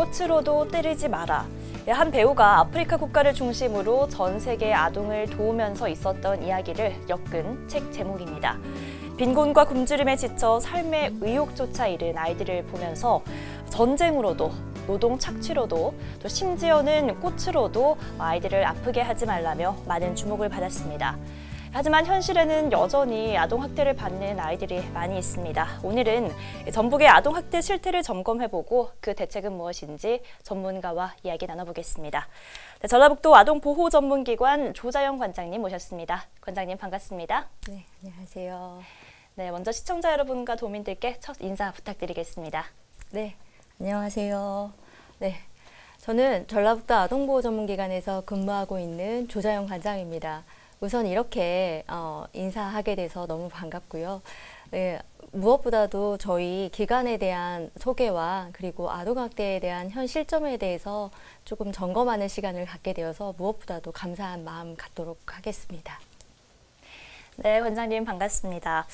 꽃으로도 때리지 마라. 한 배우가 아프리카 국가를 중심으로 전 세계 아동을 도우면서 있었던 이야기를 엮은 책 제목입니다. 빈곤과 굶주림에 지쳐 삶의 의욕조차 잃은 아이들을 보면서 전쟁으로도 노동 착취로도 또 심지어는 꽃으로도 아이들을 아프게 하지 말라며 많은 주목을 받았습니다. 하지만 현실에는 여전히 아동학대를 받는 아이들이 많이 있습니다. 오늘은 전북의 아동학대 실태를 점검해보고 그 대책은 무엇인지 전문가와 이야기 나눠보겠습니다. 네, 전라북도 아동보호전문기관 조자영 관장님 모셨습니다. 관장님 반갑습니다. 네, 안녕하세요. 네, 먼저 시청자 여러분과 도민들께 첫 인사 부탁드리겠습니다. 네, 안녕하세요. 네, 저는 전라북도 아동보호전문기관에서 근무하고 있는 조자영 관장입니다. 우선 이렇게 인사하게 돼서 너무 반갑고요. 네, 무엇보다도 저희 기관에 대한 소개와 그리고 아동학대에 대한 현 실정에 대해서 조금 점검하는 시간을 갖게 되어서 무엇보다도 감사한 마음 갖도록 하겠습니다. 네, 관장님 반갑습니다.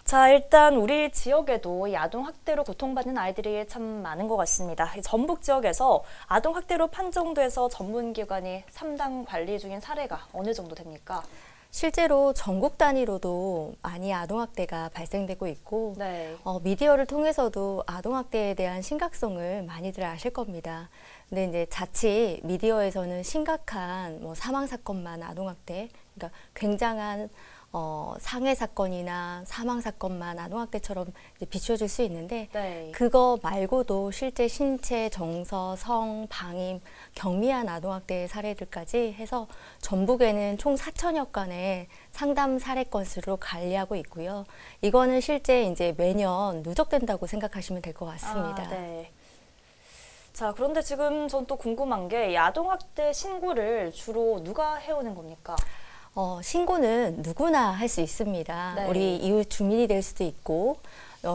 자, 일단 우리 지역에도 이 아동학대로 고통받는 아이들이 참 많은 것 같습니다. 전북 지역에서 아동학대로 판정돼서 전문기관이 상담 관리 중인 사례가 어느 정도 됩니까? 실제로 전국 단위로도 많이 아동학대가 발생되고 있고 네. 미디어를 통해서도 아동학대에 대한 심각성을 많이들 아실 겁니다. 근데 이제 자칫 미디어에서는 심각한 사망사건만 아동학대, 그러니까 굉장한 상해 사건이나 사망 사건만 아동학대처럼 비춰질 수 있는데 네. 그거 말고도 실제 신체, 정서, 성, 방임, 경미한 아동학대 사례들까지 해서 전북에는 총 4천여 건의 상담 사례 건수로 관리하고 있고요. 이거는 실제 이제 매년 누적된다고 생각하시면 될 것 같습니다. 네. 자, 그런데 지금 전 또 궁금한 게 이 아동학대 신고를 주로 누가 해오는 겁니까? 신고는 누구나 할 수 있습니다. 네. 우리 이웃 주민이 될 수도 있고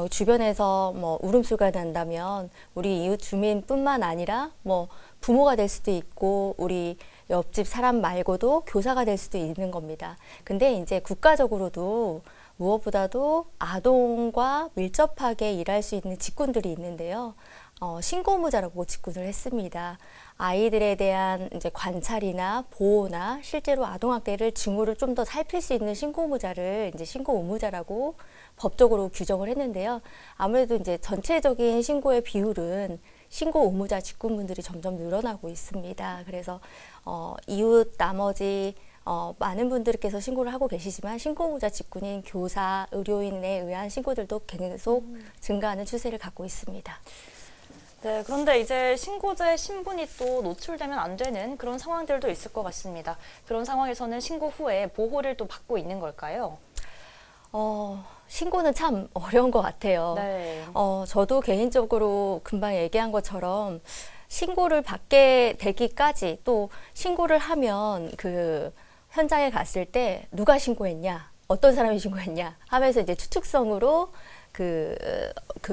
주변에서 울음소리가 난다면 우리 이웃 주민뿐만 아니라 부모가 될 수도 있고 우리 옆집 사람 말고도 교사가 될 수도 있는 겁니다. 근데 이제 국가적으로도 무엇보다도 아동과 밀접하게 일할 수 있는 직군들이 있는데요. 신고 의무자라고 직군을 했습니다. 아이들에 대한 이제 관찰이나 보호나 실제로 아동학대를 징후를 좀 더 살필 수 있는 신고 의무자를 이제 신고 의무자라고 법적으로 규정을 했는데요. 아무래도 이제 전체적인 신고의 비율은 신고 의무자 직군분들이 점점 늘어나고 있습니다. 그래서 이웃 나머지 많은 분들께서 신고를 하고 계시지만 신고 의무자 직군인 교사, 의료인에 의한 신고들도 계속 증가하는 추세를 갖고 있습니다. 네, 그런데 이제 신고자의 신분이 또 노출되면 안 되는 그런 상황들도 있을 것 같습니다. 그런 상황에서는 신고 후에 보호를 또 받고 있는 걸까요? 신고는 참 어려운 것 같아요. 네. 저도 개인적으로 금방 얘기한 것처럼 신고를 받게 되기까지 또 신고를 하면 그 현장에 갔을 때 누가 신고했냐, 어떤 사람이 신고했냐 하면서 이제 추측성으로 그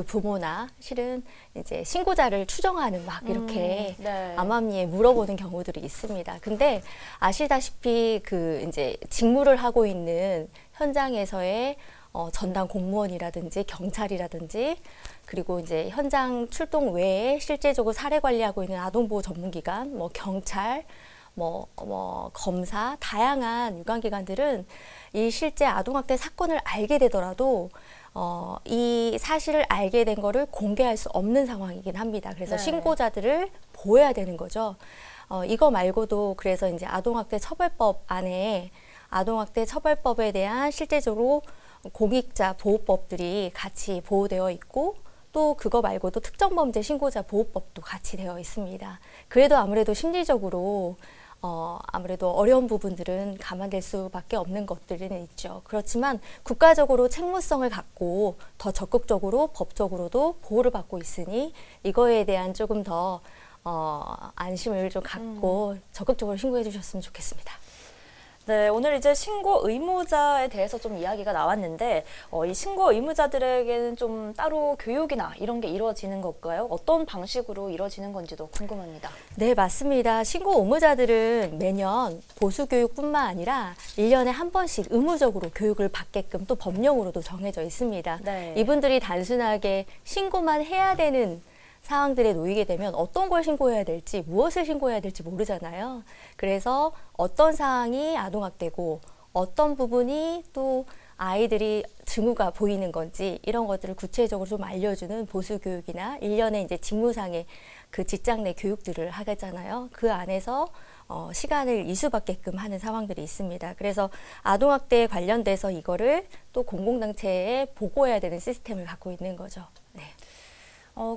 부모나 실은 이제 신고자를 추정하는 막 이렇게 네. 암암리에 물어보는 경우들이 있습니다. 근데 아시다시피 그 이제 직무를 하고 있는 현장에서의 전담 공무원이라든지 경찰이라든지 그리고 이제 현장 출동 외에 실제적으로 사례 관리하고 있는 아동보호 전문기관, 경찰, 검사, 다양한 유관기관들은 이 실제 아동학대 사건을 알게 되더라도 이 사실을 알게 된 거를 공개할 수 없는 상황이긴 합니다. 그래서 네. 신고자들을 보호해야 되는 거죠. 이거 말고도 그래서 이제 아동학대 처벌법 안에 아동학대 처벌법에 대한 실제적으로 공익자 보호법들이 같이 보호되어 있고 또 그거 말고도 특정범죄 신고자 보호법도 같이 되어 있습니다. 그래도 아무래도 심리적으로 아무래도 어려운 부분들은 감안될 수밖에 없는 것들은 있죠. 그렇지만 국가적으로 책무성을 갖고 더 적극적으로 법적으로도 보호를 받고 있으니 이거에 대한 조금 더 안심을 좀 갖고 적극적으로 신고해 주셨으면 좋겠습니다. 네, 오늘 이제 신고 의무자에 대해서 좀 이야기가 나왔는데 이 신고 의무자들에게는 좀 따로 교육이나 이런 게 이루어지는 걸까요? 어떤 방식으로 이루어지는 건지도 궁금합니다. 네, 맞습니다. 신고 의무자들은 매년 보수교육뿐만 아니라 1년에 한 번씩 의무적으로 교육을 받게끔 또 법령으로도 정해져 있습니다. 네. 이분들이 단순하게 신고만 해야 되는 상황들에 놓이게 되면 어떤 걸 신고해야 될지, 무엇을 신고해야 될지 모르잖아요. 그래서 어떤 상황이 아동학대고 어떤 부분이 또 아이들이 증오가 보이는 건지 이런 것들을 구체적으로 좀 알려주는 보수교육이나 일련의 이제 직무상의 그 직장 내 교육들을 하겠잖아요. 그 안에서 시간을 이수받게끔 하는 상황들이 있습니다. 그래서 아동학대에 관련돼서 이거를 또 공공단체에 보고해야 되는 시스템을 갖고 있는 거죠. 네.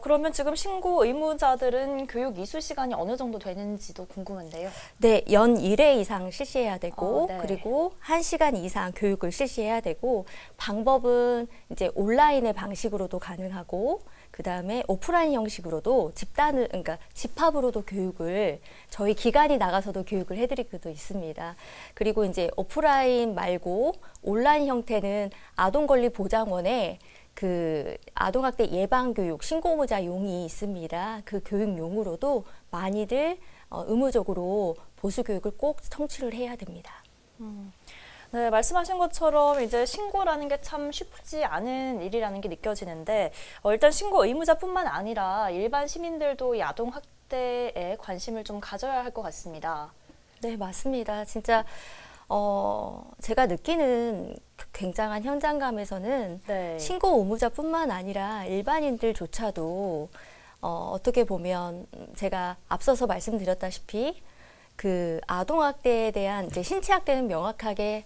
그러면 지금 신고 의무자들은 교육 이수 시간이 어느 정도 되는지도 궁금한데요. 네, 연 1회 이상 실시해야 되고, 네. 그리고 1시간 이상 교육을 실시해야 되고, 방법은 이제 온라인의 방식으로도 가능하고, 그 다음에 오프라인 형식으로도 그러니까 집합으로도 교육을 저희 기관이 나가서도 교육을 해드리고도 있습니다. 그리고 이제 오프라인 말고 온라인 형태는 아동권리보장원에 그 아동학대 예방교육 신고의무자용이 있습니다. 그 교육용으로도 많이들 의무적으로 보수교육을 꼭 청취를 해야 됩니다. 네, 말씀하신 것처럼 이제 신고라는 게 참 쉽지 않은 일이라는 게 느껴지는데 일단 신고 의무자뿐만 아니라 일반 시민들도 이 아동학대에 관심을 좀 가져야 할 것 같습니다. 네, 맞습니다. 진짜 제가 느끼는 굉장한 현장감에서는 네. 신고 의무자뿐만 아니라 일반인들조차도 어떻게 보면 제가 앞서서 말씀드렸다시피 그 아동학대에 대한 이제 신체학대는 명확하게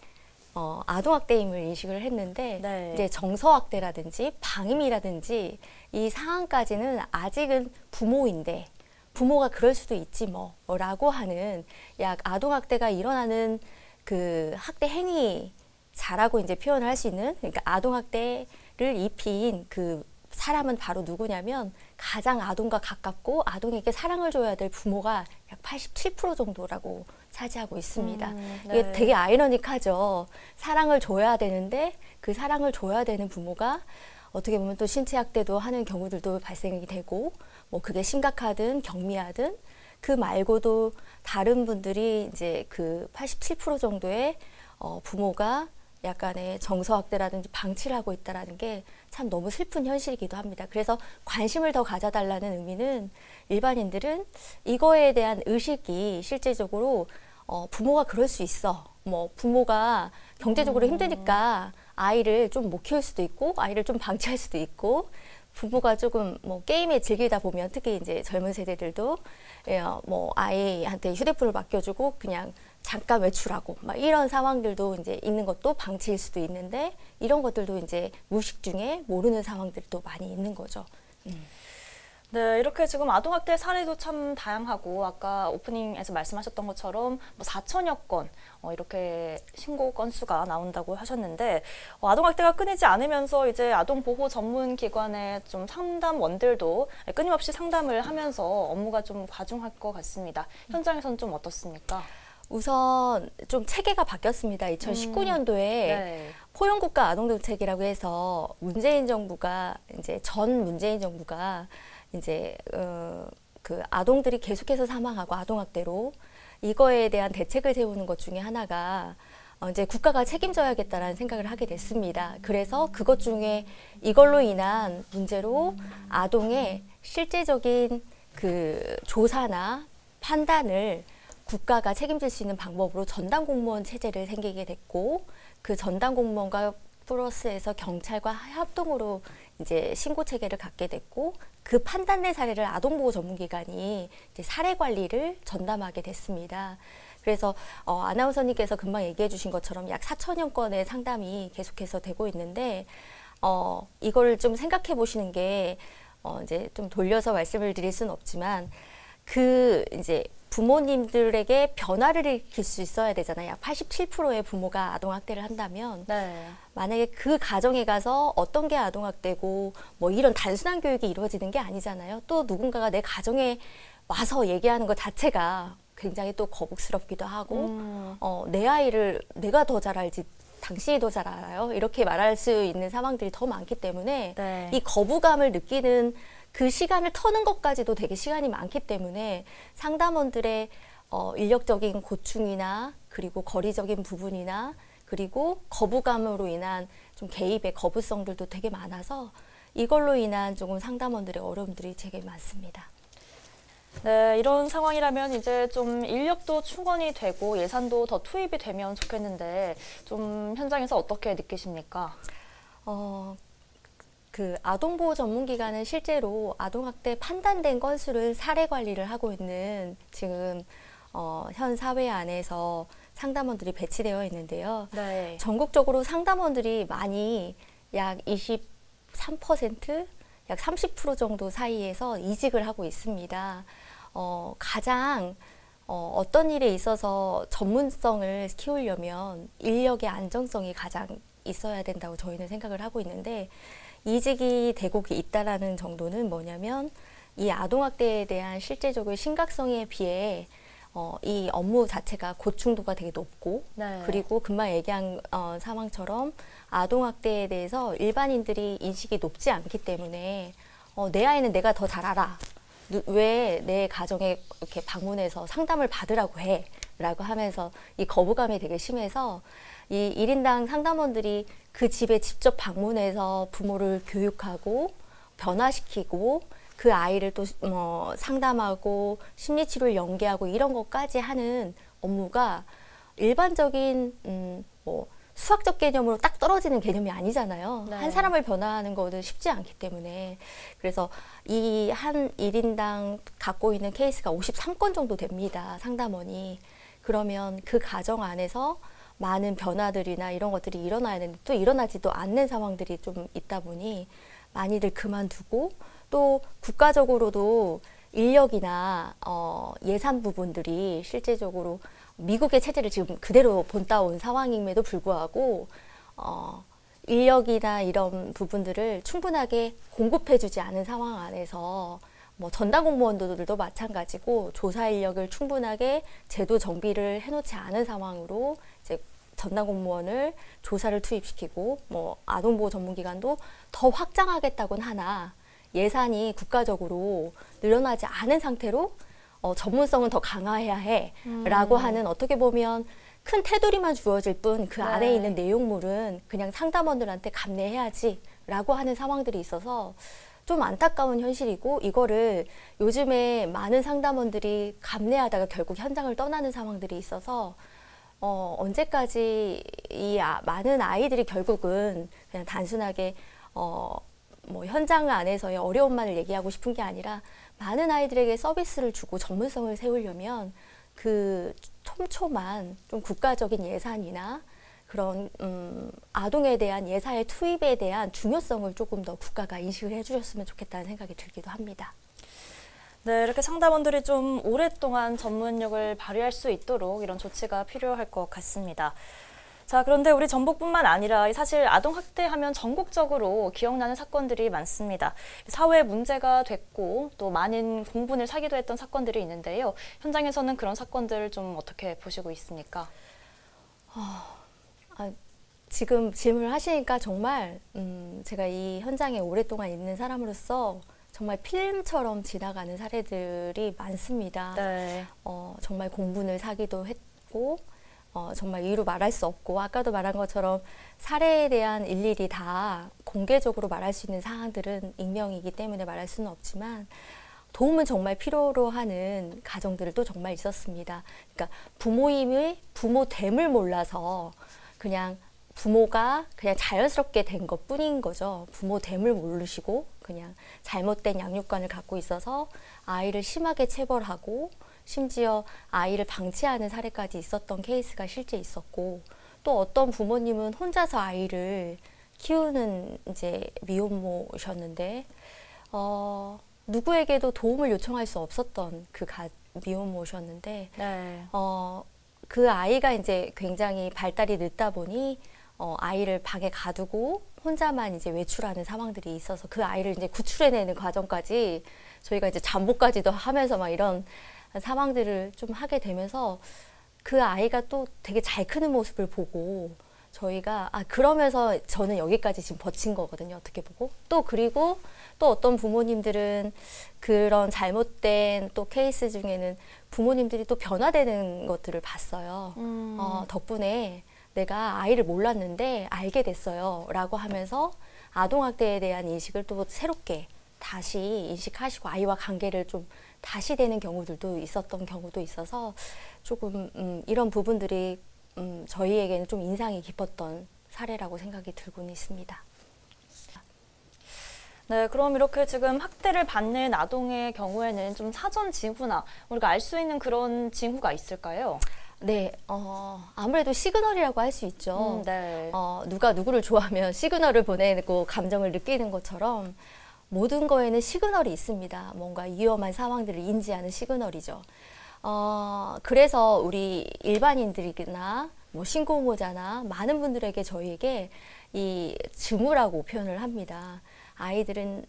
아동학대임을 인식을 했는데 네. 이제 정서학대라든지 방임이라든지 이 상황까지는 아직은 부모인데 부모가 그럴 수도 있지 뭐라고 하는 약 아동학대가 일어나는 그 학대 행위자라고 이제 표현을 할 수 있는 그러니까 아동학대를 입힌 그 사람은 바로 누구냐면 가장 아동과 가깝고 아동에게 사랑을 줘야 될 부모가 약 87% 정도라고 차지하고 있습니다. 네. 이게 되게 아이러니하죠. 사랑을 줘야 되는데 그 사랑을 줘야 되는 부모가 어떻게 보면 또 신체학대도 하는 경우들도 발생이 되고 뭐 그게 심각하든 경미하든 그 말고도 다른 분들이 이제 그 87% 정도의 부모가 약간의 정서학대라든지 방치를 하고 있다는 게 참 너무 슬픈 현실이기도 합니다. 그래서 관심을 더 가져달라는 의미는 일반인들은 이거에 대한 의식이 실제적으로 부모가 그럴 수 있어. 뭐 부모가 경제적으로 힘드니까 아이를 좀 못 키울 수도 있고 아이를 좀 방치할 수도 있고 부모가 조금 뭐 게임에 즐기다 보면 특히 이제 젊은 세대들도 뭐 아이한테 휴대폰을 맡겨주고 그냥 잠깐 외출하고 막 이런 상황들도 이제 있는 것도 방치일 수도 있는데 이런 것들도 이제 무의식 중에 모르는 상황들도 많이 있는 거죠. 네, 이렇게 지금 아동학대 사례도 참 다양하고 아까 오프닝에서 말씀하셨던 것처럼 뭐 4천여 건 이렇게 신고 건수가 나온다고 하셨는데 아동학대가 끊이지 않으면서 이제 아동보호 전문기관의 좀 상담원들도 끊임없이 상담을 하면서 업무가 좀 과중할 것 같습니다. 현장에서는 좀 어떻습니까? 우선 좀 체계가 바뀌었습니다. 2019년도에 네. 포용국가 아동정책이라고 해서 문재인 정부가 이제 전 문재인 정부가 이제 그 아동들이 계속해서 사망하고 아동학대로 이거에 대한 대책을 세우는 것 중에 하나가 이제 국가가 책임져야겠다라는 생각을 하게 됐습니다. 그래서 그것 중에 이걸로 인한 문제로 아동의 실제적인 그 조사나 판단을 국가가 책임질 수 있는 방법으로 전담 공무원 체제를 생기게 됐고 그 전담 공무원과 플러스해서 경찰과 합동으로 이제 신고 체계를 갖게 됐고 그 판단된 사례를 아동보호 전문기관이 이제 사례 관리를 전담하게 됐습니다. 그래서 아나운서님께서 금방 얘기해 주신 것처럼 약 4천여 건의 상담이 계속해서 되고 있는데 이걸 좀 생각해 보시는 게 이제 좀 돌려서 말씀을 드릴 수는 없지만 그 이제 부모님들에게 변화를 일으킬 수 있어야 되잖아요. 약 87%의 부모가 아동학대를 한다면 네. 만약에 그 가정에 가서 어떤 게 아동학대고 뭐 이런 단순한 교육이 이루어지는 게 아니잖아요. 또 누군가가 내 가정에 와서 얘기하는 것 자체가 굉장히 또 거북스럽기도 하고 내 아이를 내가 더 잘 알지 당신이 더 잘 알아요. 이렇게 말할 수 있는 상황들이 더 많기 때문에 네. 이 거부감을 느끼는 그 시간을 터는 것까지도 되게 시간이 많기 때문에 상담원들의 인력적인 고충이나 그리고 거리적인 부분이나 그리고 거부감으로 인한 좀 개입의 거부성들도 되게 많아서 이걸로 인한 조금 상담원들의 어려움들이 되게 많습니다. 네, 이런 상황이라면 이제 좀 인력도 충원이 되고 예산도 더 투입이 되면 좋겠는데 좀 현장에서 어떻게 느끼십니까? 그 아동보호 전문기관은 실제로 아동학대 판단된 건수를 사례 관리를 하고 있는 지금 현 사회 안에서 상담원들이 배치되어 있는데요. 네. 전국적으로 상담원들이 많이 약 23%, 약 30% 정도 사이에서 이직을 하고 있습니다. 가장 어떤 일에 있어서 전문성을 키우려면 인력의 안정성이 가장 있어야 된다고 저희는 생각을 하고 있는데, 이직이 되고 있다라는 정도는 뭐냐면 이 아동학대에 대한 실제적인 심각성에 비해 이 업무 자체가 고충도가 되게 높고, 네. 그리고 금방 얘기한 상황처럼 아동학대에 대해서 일반인들이 인식이 높지 않기 때문에 내 아이는 내가 더 잘 알아. 왜 내 가정에 이렇게 방문해서 상담을 받으라고 해? 라고 하면서 이 거부감이 되게 심해서 이 1인당 상담원들이 그 집에 직접 방문해서 부모를 교육하고 변화시키고 그 아이를 또 상담하고 심리치료를 연계하고 이런 것까지 하는 업무가 일반적인 뭐 수학적 개념으로 딱 떨어지는 개념이 아니잖아요. 네. 한 사람을 변화하는 것은 쉽지 않기 때문에. 그래서 이 한 1인당 갖고 있는 케이스가 53건 정도 됩니다. 상담원이. 그러면 그 가정 안에서 많은 변화들이나 이런 것들이 일어나야 되는데 또 일어나지도 않는 상황들이 좀 있다 보니 많이들 그만두고, 또 국가적으로도 인력이나 예산 부분들이 실제적으로 미국의 체제를 지금 그대로 본따온 상황임에도 불구하고 인력이나 이런 부분들을 충분하게 공급해주지 않은 상황 안에서 뭐 전담 공무원들도 마찬가지고 조사 인력을 충분하게 제도 정비를 해놓지 않은 상황으로 이제 전담 공무원을 조사를 투입시키고 뭐 아동보호 전문기관도 더 확장하겠다곤 하나 예산이 국가적으로 늘어나지 않은 상태로 전문성은 더 강화해야 해라고 하는, 어떻게 보면 큰 테두리만 주어질 뿐 그 안에 네. 있는 내용물은 그냥 상담원들한테 감내해야지라고 하는 상황들이 있어서 좀 안타까운 현실이고, 이거를 요즘에 많은 상담원들이 감내하다가 결국 현장을 떠나는 상황들이 있어서 언제까지 이 많은 아이들이 결국은 그냥 단순하게 뭐 현장 안에서의 어려움만을 얘기하고 싶은 게 아니라 많은 아이들에게 서비스를 주고 전문성을 세우려면 그 촘촘한 좀 국가적인 예산이나 그런 아동에 대한 예산의 투입에 대한 중요성을 조금 더 국가가 인식을 해주셨으면 좋겠다는 생각이 들기도 합니다. 네, 이렇게 상담원들이 좀 오랫동안 전문력을 발휘할 수 있도록 이런 조치가 필요할 것 같습니다. 자, 그런데 우리 전북뿐만 아니라 사실 아동학대하면 전국적으로 기억나는 사건들이 많습니다. 사회 문제가 됐고 또 많은 공분을 사기도 했던 사건들이 있는데요. 현장에서는 그런 사건들을 좀 어떻게 보시고 있습니까? 지금 질문을 하시니까 정말 제가 이 현장에 오랫동안 있는 사람으로서 정말 필름처럼 지나가는 사례들이 많습니다. 네. 정말 공분을 사기도 했고 정말 이유로 말할 수 없고, 아까도 말한 것처럼 사례에 대한 일일이 다 공개적으로 말할 수 있는 사항들은 익명이기 때문에 말할 수는 없지만 도움은 정말 필요로 하는 가정들도 정말 있었습니다. 그러니까 부모임의 부모됨을 몰라서 그냥 부모가 그냥 자연스럽게 된 것뿐인 거죠. 부모됨을 모르시고 그냥 잘못된 양육관을 갖고 있어서 아이를 심하게 체벌하고 심지어 아이를 방치하는 사례까지 있었던 케이스가 실제 있었고, 또 어떤 부모님은 혼자서 아이를 키우는 이제 미혼모셨는데 누구에게도 도움을 요청할 수 없었던 그 미혼모셨는데 네. 그 아이가 이제 굉장히 발달이 늦다 보니 아이를 방에 가두고 혼자만 이제 외출하는 상황들이 있어서 그 아이를 이제 구출해내는 과정까지 저희가 이제 잠복까지도 하면서 막 이런 상황들을 좀 하게 되면서 그 아이가 또 되게 잘 크는 모습을 보고 저희가 그러면서 저는 여기까지 지금 버틴 거거든요. 어떻게 보고 또 그리고 또 어떤 부모님들은 그런 잘못된 또 케이스 중에는 부모님들이 또 변화되는 것들을 봤어요. 덕분에 내가 아이를 몰랐는데 알게 됐어요 라고 하면서 아동학대에 대한 인식을 또 새롭게 다시 인식하시고 아이와 관계를 좀 다시 되는 경우들도 있었던 경우도 있어서 조금 이런 부분들이 저희에게는 좀 인상이 깊었던 사례라고 생각이 들고는 있습니다. 네, 그럼 이렇게 지금 학대를 받는 아동의 경우에는 좀 사전 징후나 우리가 알 수 있는 그런 징후가 있을까요? 네, 아무래도 시그널이라고 할 수 있죠. 네. 누가 누구를 좋아하면 시그널을 보내고 감정을 느끼는 것처럼 모든 거에는 시그널이 있습니다. 뭔가 위험한 상황들을 인지하는 시그널이죠. 그래서 우리 일반인들이나 뭐 신고모자나 많은 분들에게 저희에게 이 징후라고 표현을 합니다. 아이들은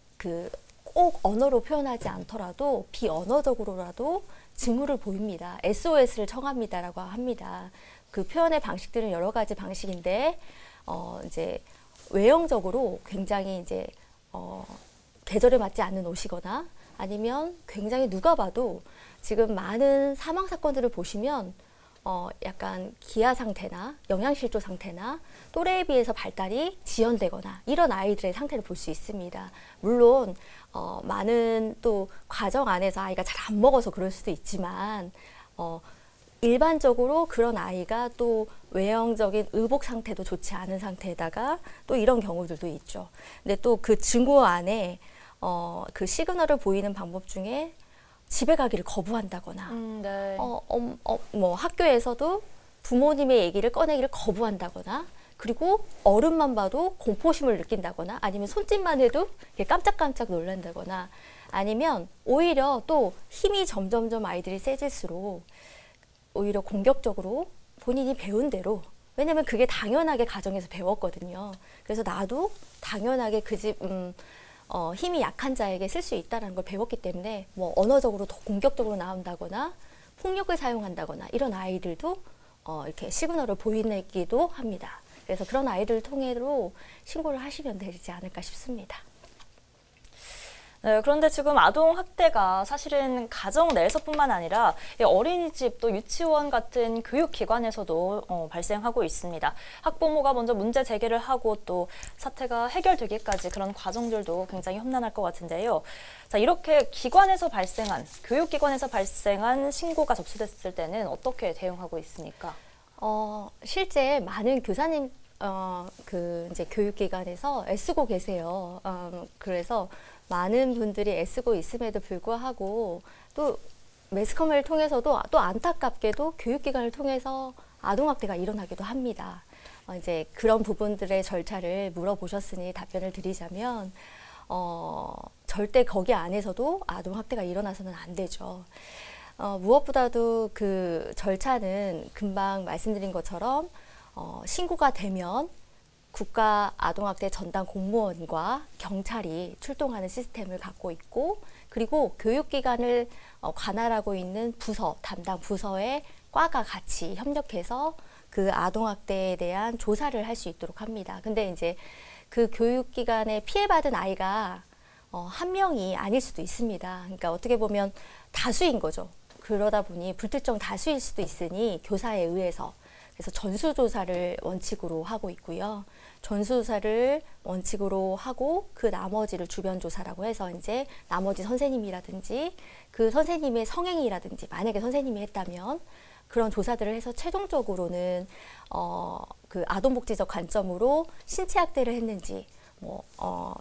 꼭 언어로 표현하지 않더라도 비언어적으로라도 징후를 보입니다. SOS를 청합니다라고 합니다. 그 표현의 방식들은 여러 가지 방식인데 이제 외형적으로 굉장히 이제 계절에 맞지 않는 옷이거나 아니면 굉장히 누가 봐도 지금 많은 사망 사건들을 보시면 약간 기아 상태나 영양실조 상태나 또래에 비해서 발달이 지연되거나 이런 아이들의 상태를 볼 수 있습니다. 물론 많은 또 과정 안에서 아이가 잘 안 먹어서 그럴 수도 있지만 일반적으로 그런 아이가 또 외형적인 의복 상태도 좋지 않은 상태에다가 또 이런 경우들도 있죠. 근데 또 그 징후 안에 그 시그널을 보이는 방법 중에 집에 가기를 거부한다거나 네. 뭐 학교에서도 부모님의 얘기를 꺼내기를 거부한다거나 그리고 어른만 봐도 공포심을 느낀다거나 아니면 손짓만 해도 깜짝깜짝 놀란다거나 아니면 오히려 또 힘이 점점점 아이들이 세질수록 오히려 공격적으로 본인이 배운 대로 왜냐면 그게 당연하게 가정에서 배웠거든요. 그래서 나도 당연하게 그 집 힘이 약한 자에게 쓸 수 있다는 걸 배웠기 때문에 뭐 언어적으로 더 공격적으로 나온다거나 폭력을 사용한다거나 이런 아이들도 이렇게 시그널을 보이기도 합니다. 그래서 그런 아이들을 통해로 신고를 하시면 되지 않을까 싶습니다. 네, 그런데 지금 아동 학대가 사실은 가정 내에서뿐만 아니라 어린이집 또 유치원 같은 교육기관에서도 발생하고 있습니다. 학부모가 먼저 문제 제기를 하고 또 사태가 해결되기까지 그런 과정들도 굉장히 험난할 것 같은데요. 자, 이렇게 교육기관에서 발생한 신고가 접수됐을 때는 어떻게 대응하고 있습니까? 실제 많은 교사님 이제 교육기관에서 애쓰고 계세요. 그래서 많은 분들이 애쓰고 있음에도 불구하고 또 매스컴을 통해서도 또 안타깝게도 교육기관을 통해서 아동학대가 일어나기도 합니다. 이제 그런 부분들의 절차를 물어보셨으니 답변을 드리자면 절대 거기 안에서도 아동학대가 일어나서는 안 되죠. 무엇보다도 그 절차는 금방 말씀드린 것처럼 신고가 되면 국가 아동학대 전담 공무원과 경찰이 출동하는 시스템을 갖고 있고 그리고 교육기관을 관할하고 있는 부서, 담당 부서의 과가 같이 협력해서 그 아동학대에 대한 조사를 할 수 있도록 합니다. 근데 이제 그 교육기관에 피해받은 아이가 한 명이 아닐 수도 있습니다. 그러니까 어떻게 보면 다수인 거죠. 그러다 보니 불특정 다수일 수도 있으니 교사에 의해서 그래서 전수조사를 원칙으로 하고 있고요. 전수조사를 원칙으로 하고 그 나머지를 주변조사라고 해서 이제 나머지 선생님이라든지 그 선생님의 성행이라든지 만약에 선생님이 했다면 그런 조사들을 해서 최종적으로는 그 아동복지적 관점으로 신체학대를 했는지 뭐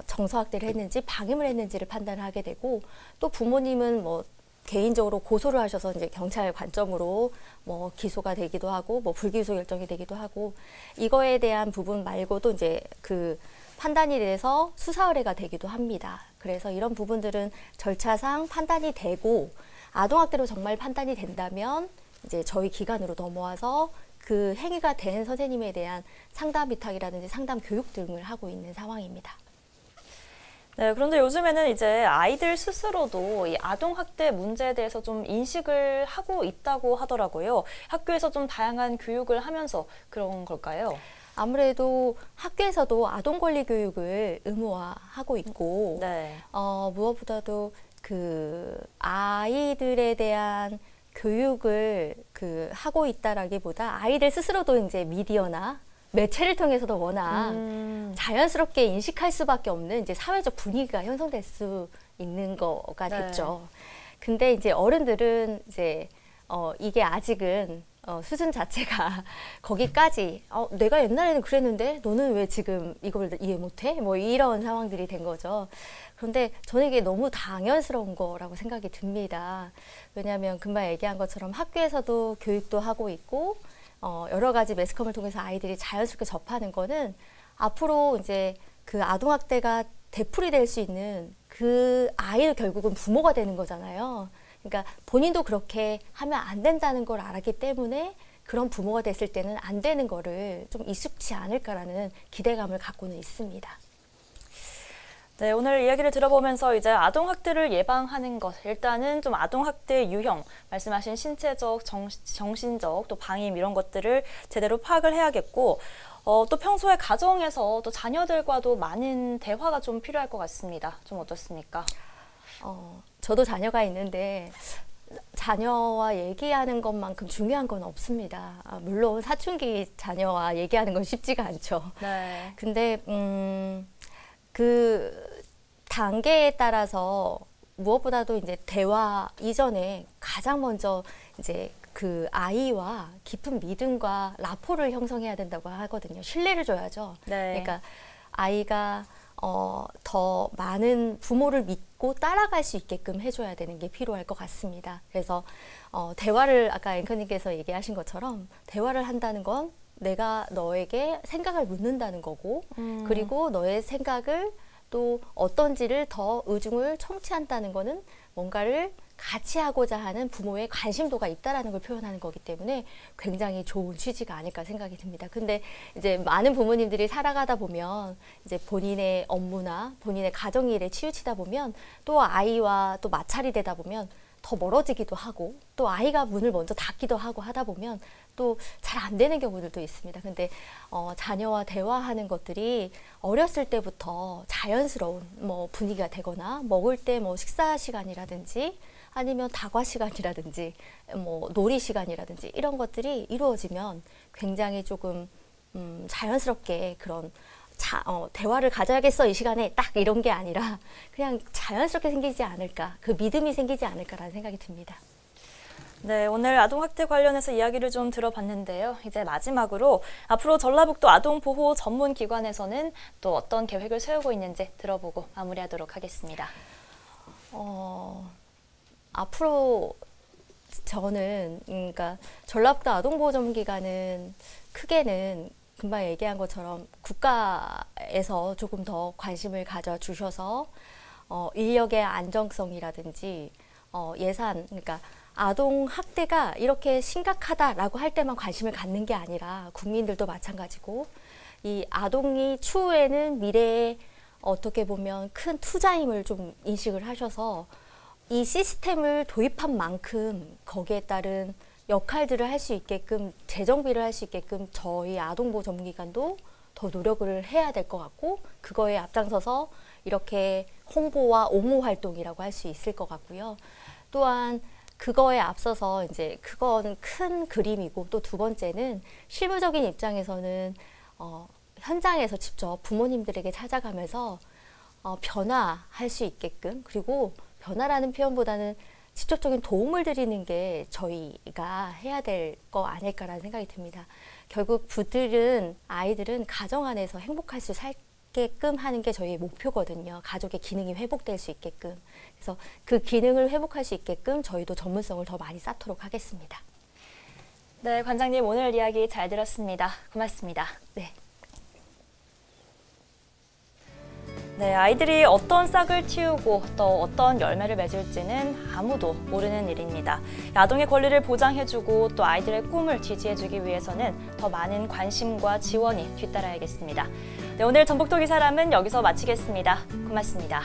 정서학대를 했는지 방임을 했는지를 판단을 하게 되고 또 부모님은 뭐 개인적으로 고소를 하셔서 이제 경찰 관점으로 뭐 기소가 되기도 하고 뭐 불기소 결정이 되기도 하고 이거에 대한 부분 말고도 이제 그 판단이 돼서 수사 의뢰가 되기도 합니다. 그래서 이런 부분들은 절차상 판단이 되고 아동학대로 정말 판단이 된다면 이제 저희 기관으로 넘어와서 그 행위가 된 선생님에 대한 상담 위탁이라든지 상담 교육 등을 하고 있는 상황입니다. 네, 그런데 요즘에는 이제 아이들 스스로도 이 아동학대 문제에 대해서 좀 인식을 하고 있다고 하더라고요. 학교에서 좀 다양한 교육을 하면서 그런 걸까요? 아무래도 학교에서도 아동 권리 교육을 의무화하고 있고, 네. 무엇보다도 그 아이들에 대한 교육을 하고 있다라기보다 아이들 스스로도 이제 미디어나 매체를 통해서도 워낙 자연스럽게 인식할 수밖에 없는 이제 사회적 분위기가 형성될 수 있는 거가 됐죠. 근데 이제 어른들은 이제 이게 아직은 수준 자체가 거기까지 내가 옛날에는 그랬는데 너는 왜 지금 이걸 이해 못해? 뭐 이런 상황들이 된 거죠. 그런데 저는 이게 너무 당연스러운 거라고 생각이 듭니다. 왜냐하면 금방 얘기한 것처럼 학교에서도 교육도 하고 있고 여러 가지 매스컴을 통해서 아이들이 자연스럽게 접하는 거는 앞으로 이제 그 아동학대가 되풀이 될 수 있는 그 아이를 결국은 부모가 되는 거잖아요. 그러니까 본인도 그렇게 하면 안 된다는 걸 알았기 때문에 그런 부모가 됐을 때는 안 되는 거를 좀 익숙치 않을까라는 기대감을 갖고는 있습니다. 네, 오늘 이야기를 들어보면서 이제 아동학대를 예방하는 것, 일단은 좀 아동학대의 유형, 말씀하신 신체적, 정신적, 또 방임 이런 것들을 제대로 파악을 해야겠고, 또 평소에 가정에서 또 자녀들과도 많은 대화가 좀 필요할 것 같습니다. 좀 어떻습니까? 저도 자녀가 있는데 자녀와 얘기하는 것만큼 중요한 건 없습니다. 물론 사춘기 자녀와 얘기하는 건 쉽지가 않죠. 네. 근데 그 단계에 따라서 무엇보다도 이제 대화 이전에 가장 먼저 이제 그 아이와 깊은 믿음과 라포를 형성해야 된다고 하거든요. 신뢰를 줘야죠. 네. 그러니까 아이가 더 많은 부모를 믿고 따라갈 수 있게끔 해줘야 되는 게 필요할 것 같습니다. 그래서 대화를 아까 앵커님께서 얘기하신 것처럼 대화를 한다는 건 내가 너에게 생각을 묻는다는 거고 그리고 너의 생각을 또 어떤지를 더 의중을 청취한다는 거는 뭔가를 같이 하고자 하는 부모의 관심도가 있다라는 걸 표현하는 거기 때문에 굉장히 좋은 취지가 아닐까 생각이 듭니다. 근데 이제 많은 부모님들이 살아가다 보면 이제 본인의 업무나 본인의 가정일에 치우치다 보면 또 아이와 또 마찰이 되다 보면 더 멀어지기도 하고 또 아이가 문을 먼저 닫기도 하고 하다 보면 또 잘 안 되는 경우들도 있습니다. 근데 자녀와 대화하는 것들이 어렸을 때부터 자연스러운 뭐 분위기가 되거나 먹을 때 뭐 식사 시간이라든지 아니면 다과 시간이라든지 뭐 놀이 시간이라든지 이런 것들이 이루어지면 굉장히 조금 자연스럽게 그런 대화를 가져야겠어 이 시간에 딱 이런 게 아니라 그냥 자연스럽게 생기지 않을까, 그 믿음이 생기지 않을까라는 생각이 듭니다. 네, 오늘 아동학대 관련해서 이야기를 좀 들어봤는데요. 이제 마지막으로 앞으로 전라북도 아동보호 전문기관에서는 또 어떤 계획을 세우고 있는지 들어보고 마무리하도록 하겠습니다. 앞으로 저는 그러니까 전라북도 아동보호 전문기관은 크게는 금방 얘기한 것처럼 국가에서 조금 더 관심을 가져주셔서 인력의 안정성이라든지 예산, 그러니까 아동 학대가 이렇게 심각하다라고 할 때만 관심을 갖는 게 아니라 국민들도 마찬가지고 이 아동이 추후에는 미래에 어떻게 보면 큰 투자임을 좀 인식을 하셔서 이 시스템을 도입한 만큼 거기에 따른 역할들을 할 수 있게끔 재정비를 할 수 있게끔 저희 아동보호 전문기관도 더 노력을 해야 될 것 같고 그거에 앞장서서 이렇게 홍보와 옹호 활동이라고 할 수 있을 것 같고요. 또한 그거에 앞서서 이제 그건 큰 그림이고 또 두 번째는 실무적인 입장에서는 현장에서 직접 부모님들에게 찾아가면서 변화할 수 있게끔 그리고 변화라는 표현보다는 직접적인 도움을 드리는 게 저희가 해야 될 거 아닐까라는 생각이 듭니다. 결국 아이들은 가정 안에서 행복할 수 살게끔 하는 게 저희의 목표거든요. 가족의 기능이 회복될 수 있게끔. 그래서 그 기능을 회복할 수 있게끔 저희도 전문성을 더 많이 쌓도록 하겠습니다. 네, 관장님 오늘 이야기 잘 들었습니다. 고맙습니다. 네. 네, 아이들이 어떤 싹을 틔우고 또 어떤 열매를 맺을지는 아무도 모르는 일입니다. 아동의 권리를 보장해주고 또 아이들의 꿈을 지지해주기 위해서는 더 많은 관심과 지원이 뒤따라야겠습니다. 네, 오늘 전북도기 사람은 여기서 마치겠습니다. 고맙습니다.